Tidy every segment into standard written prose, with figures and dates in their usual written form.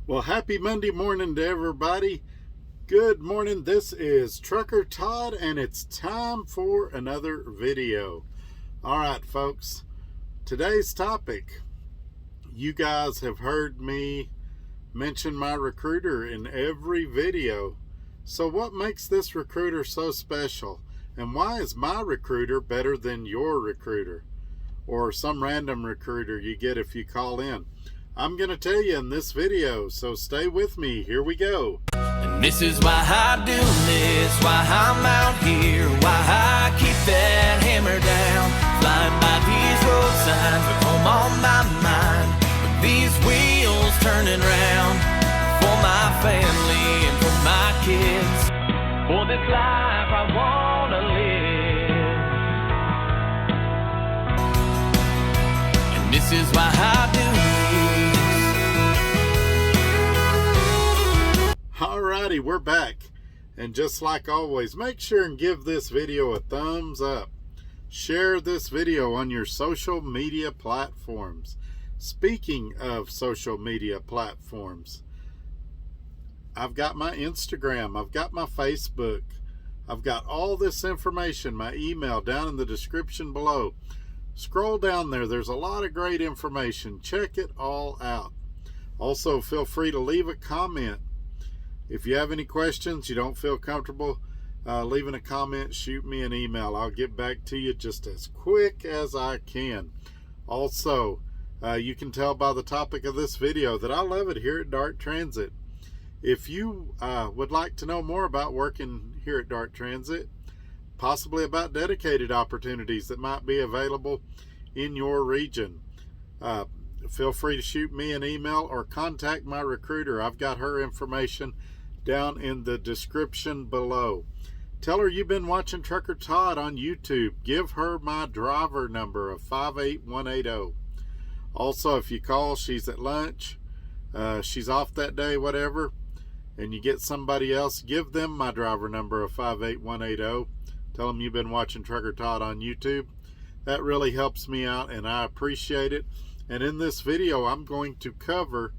Well, happy Monday morning to everybody. Good morning. This is Trucker Todd, and it's time for another video. All right, folks. Today's topic. You guys have heard me mention my recruiter in every video. So what makes this recruiter so special? And why is my recruiter better than your recruiter? Or some random recruiter you get if you call in? I'm going to tell you in this video, so stay with me. Here we go. And this is why I do this, why I'm out here, why I keep that hammer down. Flying by these road signs with home on my mind, with these wheels turning round. For my family and for my kids, for this life I want to live. And this is why I do this. Alrighty, we're back. And just like always, make sure and give this video a thumbs up. Share this video on your social media platforms. Speaking of social media platforms, I've got my Instagram, I've got my Facebook, I've got all this information, my email down in the description below. Scroll down there, there's a lot of great information. Check it all out. Also, feel free to leave a comment. If you have any questions, you don't feel comfortable leaving a comment, shoot me an email. I'll get back to you just as quick as I can. Also, you can tell by the topic of this video that I love it here at Dart Transit. If you would like to know more about working here at Dart Transit, possibly about dedicated opportunities that might be available in your region, feel free to shoot me an email or contact my recruiter. I've got her information down in the description below. Tell her you've been watching Trucker Todd on YouTube. Give her my driver number of 58180. Also, if you call, she's at lunch, she's off that day, whatever, and you get somebody else, give them my driver number of 58180. Tell them you've been watching Trucker Todd on YouTube. That really helps me out, and I appreciate it. And in this video, I'm going to cover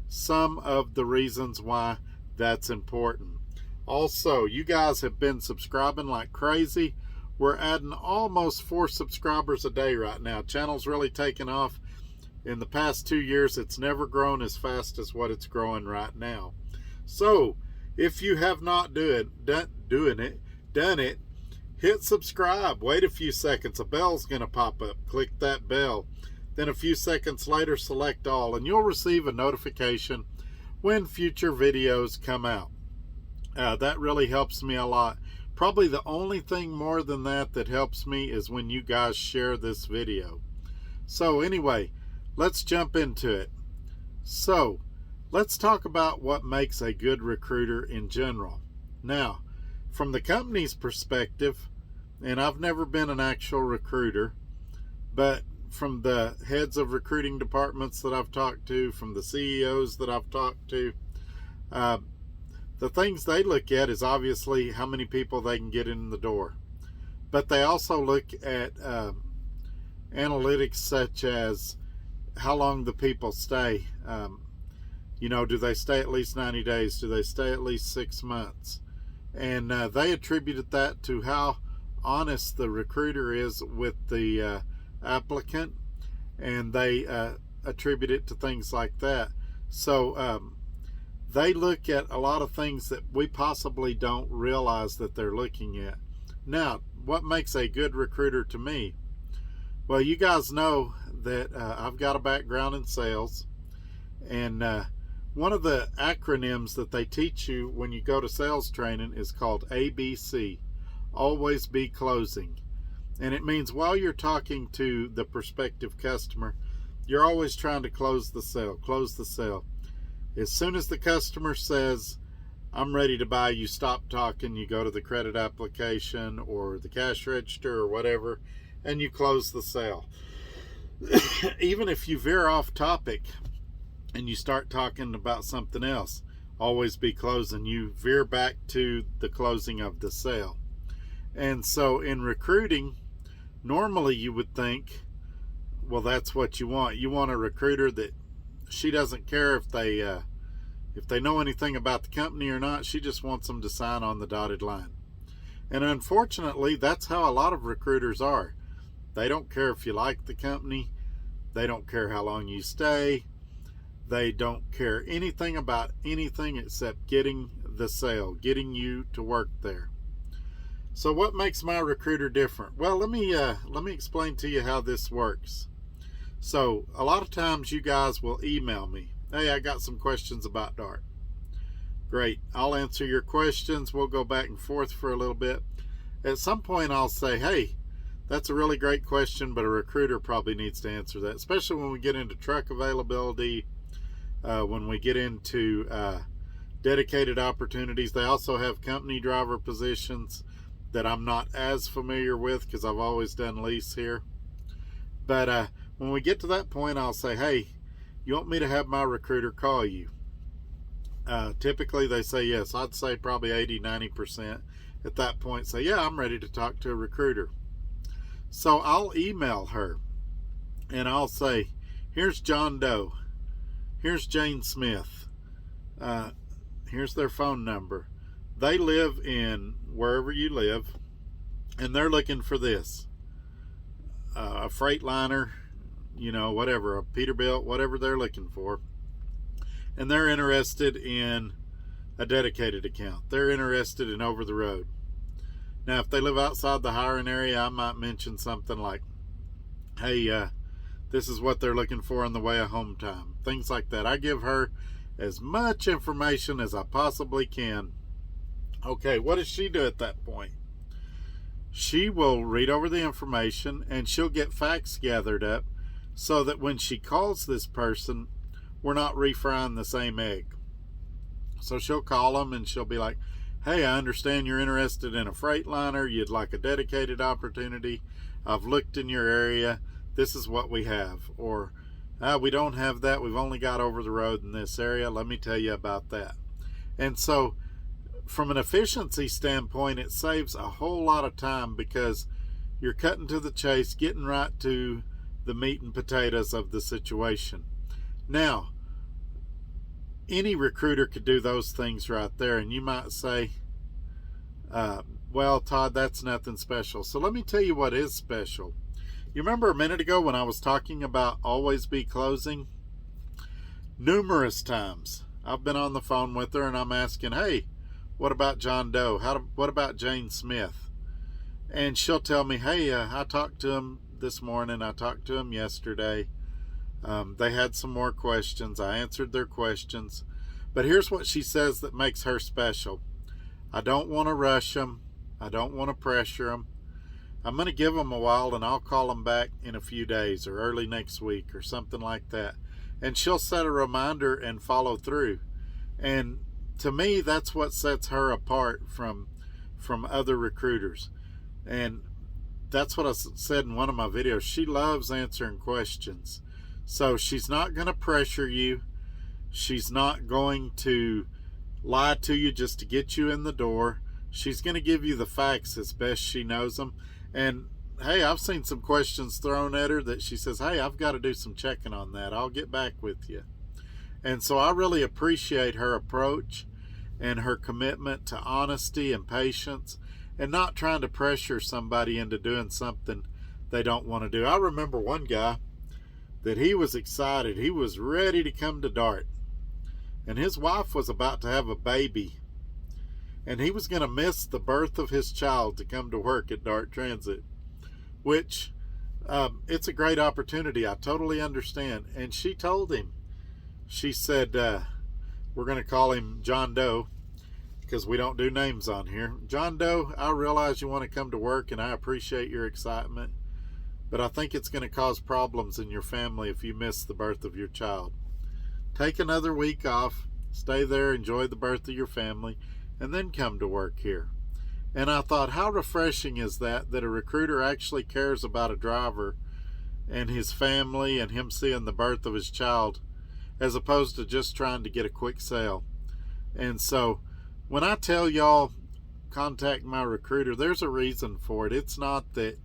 some of the reasons why that's important. Also, you guys have been subscribing like crazy. We're adding almost 4 subscribers a day right now. Channel's really taken off. In the past 2 years, it's never grown as fast as what it's growing right now. So, if you have not done it, hit subscribe. Wait a few seconds. A bell's going to pop up. Click that bell. Then a few seconds later, select all, and you'll receive a notification when future videos come out. That really helps me a lot. Probably the only thing more than that that helps me is when you guys share this video. So anyway, let's jump into it. So let's talk about what makes a good recruiter in general. Now, from the company's perspective, and I've never been an actual recruiter, but from the heads of recruiting departments that I've talked to, from the CEOs that I've talked to, the things they look at is obviously how many people they can get in the door. But they also look at analytics such as how long the people stay. Do they stay at least 90 days? Do they stay at least 6 months? And they attributed that to how honest the recruiter is with the applicant, and they attribute it to things like that. So they look at a lot of things that we possibly don't realize that they're looking at. Now, what makes a good recruiter to me? Well, you guys know that I've got a background in sales, and one of the acronyms that they teach you when you go to sales training is called ABC, always be closing. And it means while you're talking to the prospective customer, you're always trying to close the sale, close the sale. As soon as the customer says, I'm ready to buy, you stop talking, you go to the credit application or the cash register or whatever, and you close the sale. Even if you veer off topic and you start talking about something else, always be closing. You veer back to the closing of the sale. And so in recruiting, normally you would think, well, that's what you want. You want a recruiter that she doesn't care if they if they know anything about the company or not. She just wants them to sign on the dotted line. And unfortunately, that's how a lot of recruiters are. They don't care if you like the company. They don't care how long you stay. They don't care anything about anything except getting the sale, getting you to work there. So what makes my recruiter different? Well, let me explain to you how this works. So a lot of times you guys will email me, hey, I got some questions about Dart. Great, I'll answer your questions. We'll go back and forth for a little bit. At some point I'll say, hey, that's a really great question, but a recruiter probably needs to answer that, especially when we get into truck availability, when we get into dedicated opportunities. They also have company driver positions that I'm not as familiar with because I've always done lease here. But when we get to that point, I'll say, hey, you want me to have my recruiter call you? Typically they say yes. I'd say probably 80-90% at that point say, yeah, I'm ready to talk to a recruiter. So I'll email her and I'll say, here's John Doe, here's Jane Smith, here's their phone number. They live in wherever you live, and they're looking for this, a Freightliner, whatever, a Peterbilt, whatever they're looking for. And they're interested in a dedicated account. They're interested in over the road. Now, if they live outside the hiring area, I might mention something like, hey, this is what they're looking for in the way of home time. Things like that. I give her as much information as I possibly can. Okay, what does she do at that point? She will read over the information and she'll get facts gathered up so that when she calls this person, we're not refrying the same egg. So she'll call them and she'll be like, hey, I understand you're interested in a Freightliner. You'd like a dedicated opportunity. I've looked in your area. This is what we have. Or, we don't have that. We've only got over the road in this area. Let me tell you about that. And so from an efficiency standpoint, it saves a whole lot of time because you're cutting to the chase, getting right to the meat and potatoes of the situation. Now, any recruiter could do those things right there, and you might say, well, Todd, that's nothing special. So let me tell you what is special. You remember a minute ago when I was talking about always be closing? Numerous times I've been on the phone with her and I'm asking, hey, what about John Doe? What about Jane Smith? And she'll tell me, hey, I talked to him this morning. I talked to him yesterday. They had some more questions. I answered their questions. But here's what she says that makes her special. I don't want to rush them. I don't want to pressure them. I'm going to give them a while and I'll call them back in a few days or early next week or something like that. And she'll set a reminder and follow through. And to me, that's what sets her apart from other recruiters. And that's what I said in one of my videos. She loves answering questions. So she's not going to pressure you. She's not going to lie to you just to get you in the door. She's going to give you the facts as best she knows them. And hey, I've seen some questions thrown at her that she says, hey, I've got to do some checking on that. I'll get back with you. And so I really appreciate her approach and her commitment to honesty and patience and not trying to pressure somebody into doing something they don't want to do. I remember one guy that he was excited. He was ready to come to Dart. And his wife was about to have a baby. And he was going to miss the birth of his child to come to work at Dart Transit. Which, it's a great opportunity. I totally understand. And she told him, she said, we're going to call him John Doe because we don't do names on here. John Doe, I realize you want to come to work and I appreciate your excitement. But I think it's going to cause problems in your family if you miss the birth of your child. Take another week off, stay there, enjoy the birth of your family, and then come to work here. And I thought, how refreshing is that a recruiter actually cares about a driver and his family and him seeing the birth of his child as opposed to just trying to get a quick sale. And so when I tell y'all contact my recruiter, there's a reason for it. It's not that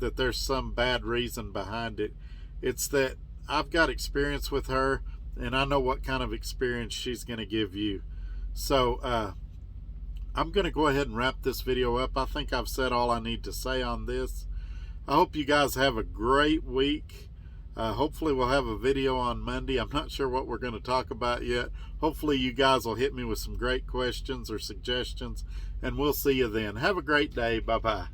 that there's some bad reason behind it. It's that I've got experience with her. and I know what kind of experience she's going to give you. So I'm going to go ahead and wrap this video up. I think I've said all I need to say on this. I hope you guys have a great week. Hopefully we'll have a video on Monday. I'm not sure what we're going to talk about yet. Hopefully you guys will hit me with some great questions or suggestions, and we'll see you then. Have a great day. Bye-bye.